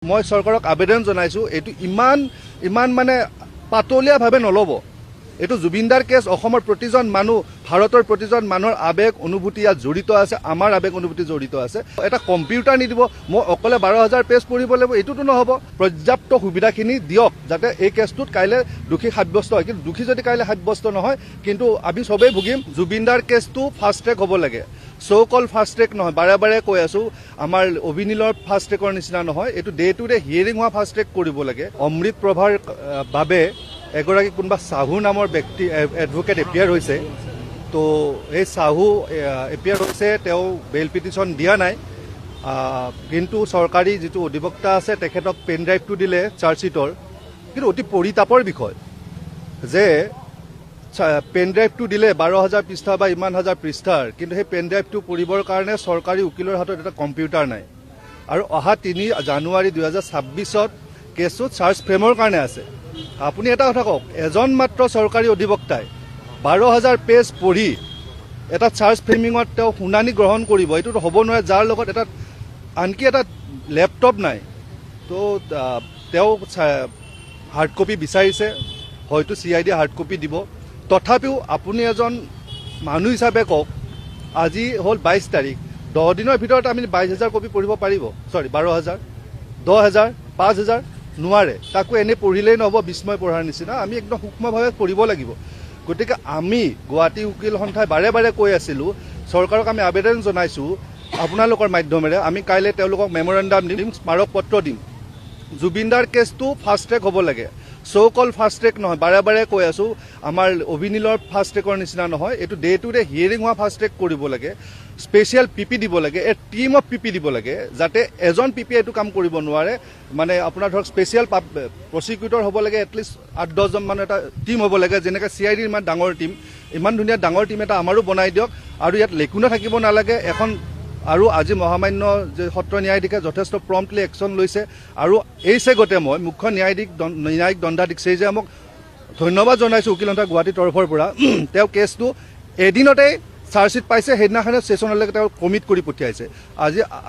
মই চৰকাৰক আবেদন জনাইছো এটো ইমান মানে পাতলীয়াভাৱে নলব। এটো জুবিনদাৰ কেছ অসমৰ প্ৰতিজন মানুহ ভাৰতৰ প্ৰতিজন মানুহৰ আবেগ অনুভূতি ইয়াত জড়িত আছে, আমাৰ আবেগ অনুভূতি জড়িত আছে। এটা কম্পিউটাৰ নিদিব, মই অকলে 12,000 পেজ পঢ়িব লাগিব, এইটোতো নহব। পৰ্যাপ্ত সুবিধাখিনি দিয়ক যাতে এই কেছটোত কাইলে দোষী সাব্যস্ত হয়। কিন্তু দোষী যদি কাইলে সাব্যস্ত নহয় কিন্তু আমি সবেই ভুগিম। জুবিনদাৰ কেছটো ফাষ্ট ট্ৰেক হ'ব লাগে, কল ফাষ্ট ট্ৰেক নহয়। বাৰে বাৰে কৈ আছো আমাৰ অভিনীলৰ ফাষ্ট ট্ৰেকৰ নিচিনা নহয়, এইটো ডে টু ডে হিয়াৰিং হোৱা ফাষ্ট ট্ৰেক কৰিব লাগে। অমৃত প্ৰভাৰ বাবে এগৰাকী কোনোবা চাহু নামৰ ব্যক্তি এডভোকেট এপিয়াৰ হৈছে, তো এই চাহু এপিয়াৰ হৈছে, তেওঁ বেইল পিটিশ্যন দিয়া নাই। কিন্তু চৰকাৰী যিটো অধিবক্তা আছে তেখেতক পেন ড্ৰাইভটো দিলে চাৰ্জশ্বিটৰ। কিন্তু অতি পৰিতাপৰ বিষয় যে পেন ড্ৰাইভটো দিলে 12,000 পৃষ্ঠা বা ইমান হাজাৰ পৃষ্ঠাৰ, কিন্তু সেই পেন ড্ৰাইভটো পঢ়িবৰ কাৰণে চৰকাৰী উকিলৰ হাতত এটা কম্পিউটাৰ নাই। আৰু অহা 3 জানুৱাৰী 2026 কেছটো চাৰ্জ ফ্ৰেমৰ কাৰণে আছে। আপুনি এটা কথা কওক, এজন মাত্ৰ চৰকাৰী অধিবক্তাই 12,000 পেজ পঢ়ি এটা চাৰ্জ ফ্ৰেমিঙত তেওঁ শুনানি গ্ৰহণ কৰিব, এইটোতো হ'ব নোৱাৰে। যাৰ লগত আনকি এটা লেপটপ নাই, তো তেওঁ হাৰ্ড কপি বিচাৰিছে, হয়তো CID হাৰ্ড কপি দিব। তথাপিও আপুনি এজন মানুহ হিচাপে কওক, আজি হ'ল 22 তাৰিখ, 10 দিনৰ ভিতৰত আমি 22,000 কপি পঢ়িব পাৰিব? 12,000, 10,000, 5,000 নোৱাৰে। তাকো এনে পঢ়িলেই নহ'ব বিস্ময় পঢ়াৰ নিচিনা, আমি একদম সূক্ষ্মভাৱে পঢ়িব লাগিব। গতিকে আমি গুৱাহাটী উকিল সন্থাই বাৰে বাৰে কৈ আছিলোঁ, চৰকাৰক আমি আবেদন জনাইছোঁ আপোনালোকৰ মাধ্যমেৰে, আমি কাইলৈ তেওঁলোকক মেমৰেণ্ডাম দিম, স্মাৰক পত্ৰ দিম। জুবিনদাৰ কেছটো ফাষ্ট ট্ৰেক হ'ব লাগে, কল ফাষ্ট ট্ৰেক নহয়। বাৰে বাৰে কৈ আছো আমাৰ অভিনীলৰ ফাষ্ট ট্ৰেকৰ নিচিনা নহয়, এইটো ডে টু ডে হিয়াৰিং হোৱা ফাষ্ট ট্ৰেক কৰিব লাগে। স্পেচিয়েল PP দিব লাগে, এ টিম অফ PP দিব লাগে, যাতে এজন PP এইটো কাম কৰিব নোৱাৰে। মানে আপোনাৰ ধৰক স্পেচিয়েল প্ৰচিকিউটৰ হ'ব লাগে, এটলিষ্ট 8-10জন মান এটা টিম হ'ব লাগে, যেনেকৈ CID ইমান ডাঙৰ টিম, ইমান ধুনীয়া ডাঙৰ টিম এটা আমাৰো বনাই দিয়ক। আৰু ইয়াত লেকুনা থাকিব নালাগে এখন। আৰু আজি মহামান্য যে সত্ৰ ন্যায়াধীশে যথেষ্ট প্ৰম্পটলি একশ্যন লৈছে। আৰু এই চেগতে মই মুখ্য ন্যায়িক দণ্ডাধীশ চেইজামক ধন্যবাদ জনাইছোঁ উকিল সন্থা গুৱাহাটীৰ তৰফৰ পৰা। তেওঁ কেছটো এদিনতেই চাৰ্জশ্বিট পাইছে, সেইদিনাখনে ছেশ্যনলৈকে তেওঁ কমিট কৰি পঠিয়াইছে।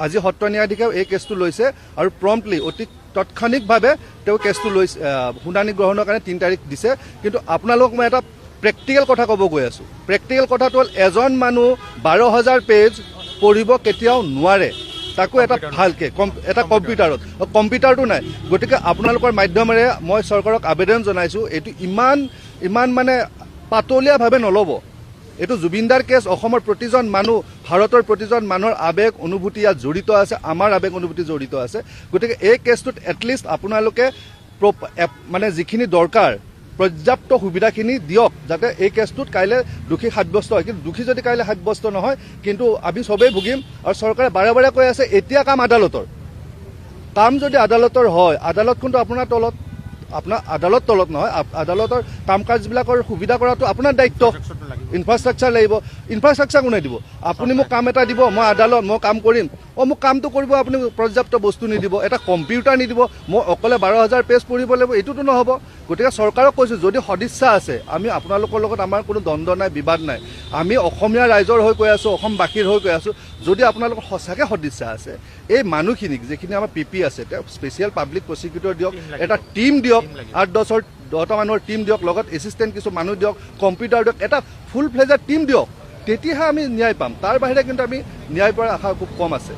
আজি সত্ৰ ন্যায়াধীশেও এই কেছটো লৈছে আৰু প্ৰম্পটলি অতি তাৎক্ষণিকভাৱে তেওঁ কেছটো লৈছে, শুনানি গ্ৰহণৰ কাৰণে 3 তাৰিখ দিছে। কিন্তু আপোনালোকক মই এটা প্ৰেক্টিকেল কথা ক'ব গৈ আছোঁ। প্ৰেক্টিকেল কথাটো হ'ল এজন মানুহ 12,000 পেজ পঢ়িব কেতিয়াও নোৱাৰে, তাকো এটা ভালকে এটা কম্পিউটাৰটো নাই। গতিকে আপোনালোকৰ মাধ্যমেৰে মই চৰকাৰক আবেদন জনাইছোঁ, এইটো ইমান মানে পাতলীয়াভাৱে নল'ব। এইটো জুবিনদাৰ কেছ অসমৰ প্ৰতিজন মানুহ ভাৰতৰ প্ৰতিজন মানুহৰ আবেগ অনুভূতি ইয়াত জড়িত আছে, আমাৰ আবেগ অনুভূতি জড়িত আছে। গতিকে এই কেছটোত এটলিষ্ট আপোনালোকে মানে যিখিনি দৰকাৰ পৰ্যাপ্ত সুবিধাখিনি দিয়ক যাতে এই কেছটোত কাইলে দোষী সাব্যস্ত হয়। কিন্তু দোষী যদি কাইলে সাব্যস্ত নহয় কিন্তু আমি সবেই ভুগিম। আৰু চৰকাৰে বাৰে বাৰে কৈ আছে এতিয়া কাম আদালতৰ। কাম যদি আদালতৰ হয়, আদালতখনতো আপোনাৰ আদালত তলত নহয়, আদালতৰ কাম কাজবিলাকৰ সুবিধা কৰাটো আপোনাৰ দায়িত্ব। ইনফ্ৰাষ্ট্ৰাকচাৰ লাগিব, ইনফ্ৰাষ্ট্ৰাকচাৰ কোনে দিব? আপুনি মোক কাম এটা দিব, মই আদালত মই কাম কৰিম, মোক কামটো কৰিব, আপুনি পৰ্যাপ্ত বস্তু নিদিব, এটা কম্পিউটাৰ নিদিব, মই অকলে 12,000 পেজ পঢ়িব লাগিব, এইটোতো নহ'ব। গতিকে চৰকাৰক কৈছোঁ যদি সদিচ্ছা আছে, আমি আপোনালোকৰ লগত আমাৰ কোনো দ্বন্দ্ব নাই, বিবাদ নাই। আমি অসমীয়া ৰাইজৰ হৈ কৈ আছোঁ, অসমবাসীৰ হৈ কৈ আছোঁ, যদি আপোনালোকৰ সঁচাকৈ সদিচ্ছা আছে, এই মানুহখিনিক যিখিনি আমাৰ PP আছে তেওঁ স্পেচিয়েল পাব্লিক প্ৰচিকিউটৰ দিয়ক, এটা টিম দিয়ক, 8-10টা মানুহৰ টিম দিয়ক, লগত এছিষ্টেণ্ট কিছু মানুহ দিয়ক, কম্পিউটাৰ দিয়ক, এটা ফুল ফ্লেজাৰ টিম দিয়ক, তেতিয়াহে আমি ন্যায় পাম। তাৰ বাহিৰে কিন্তু আমি ন্যায় পোৱাৰ আশা খুব কম আছে।